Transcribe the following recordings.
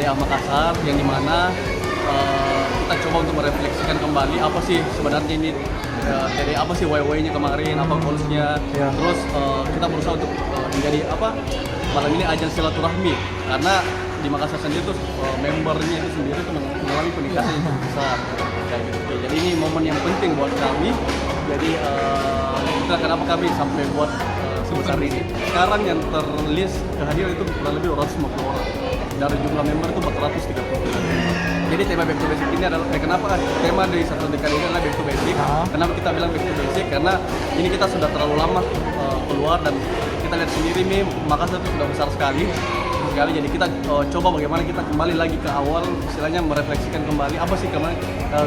TDA Makassar, yang dimana kita coba untuk merefleksikan kembali apa sih sebenarnya ini TDA, apa sih why-nya kemarin, apa goals-nya. Terus kita berusaha untuk menjadi malam ini ajang silaturahmi, karena di Makassar sendiri tuh membernya itu sendiri tuh mengalami peningkatan yang cukup besar kayak gitu. Jadi ini momen yang penting buat kami. Jadi kita kenapa kami sampai buat sebesar ini. Sekarang yang terlist kehadiran itu kurang lebih 250 orang. Dari jumlah member itu 430. Jadi tema Back to Basic ini adalah kenapa tema dari satu dekade ini adalah Back to Basic. Kenapa kita bilang Back to Basic? Karena ini kita sudah terlalu lama keluar, dan kita lihat sendiri nih Makassar itu sudah besar sekali. Jadi kita coba bagaimana kita kembali lagi ke awal, istilahnya merefleksikan kembali apa sih kemarin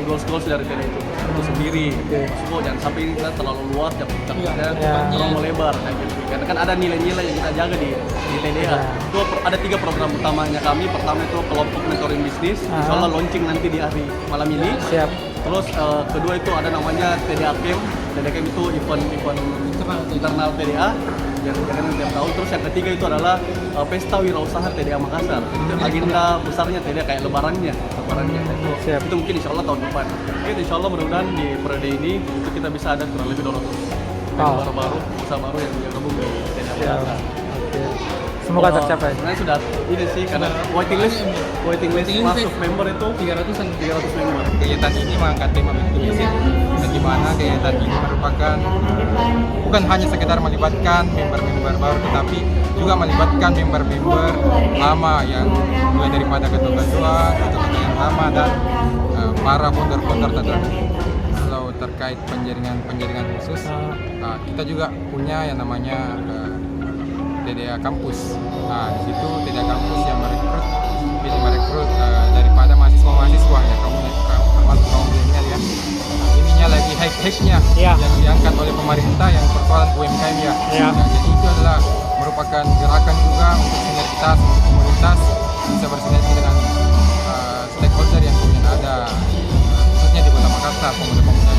goals dari TDA itu sendiri. Maksudku jangan sampai kita terlalu luas, jangan terlalu melebar kayak gitu. Karena kan ada nilai-nilai yang kita jaga di TDA. Itu ada 3 program utamanya kami. Pertama itu kelompok mentoring bisnis, insya Allah launching nanti di hari malam ini. Siap. Terus kedua itu ada namanya TDA Camp. TDA Camp itu event internal TDA yang diadakan setiap tahun. Terus yang ketiga itu adalah pesta wirausaha TDA Makassar. Itu agenda besarnya TDA kayak lebarannya. Itu mungkin insya Allah tahun depan. Oke, insya Allah mudah-mudahan di periode ini itu kita bisa ada kurang lebih 200 member baru, usaha baru yang bergabung di TDA Makassar. Semoga tercapai. Sebenarnya sudah ini sih, karena waiting list masuk member itu 300 member. Kegiatan ini mengangkat tema Back to Basic, dan di mana kegiatan ini merupakan bukan hanya sekedar melibatkan member-member baru, tetapi juga melibatkan member-member lama yang mulai daripada ketua-ketua yang lama dan para founder-founder terdahulu. Kalau terkait penjaringan khusus, kita juga punya yang namanya TDA Kampus. Di situ TDA Kampus yang merekrut daripada mahasiswa-mahasiswa ya, termasuk kaum milenial ya. Ininya lagi hike-nya yang diangkat oleh pemerintah yang persoalan UMKM ya. Jadi itu adalah merupakan gerakan juga untuk sinergitas, untuk komunitas bisa bersinergi dengan stakeholder yang kemudian ada, khususnya di Kota Makassar, pemuda-pemuda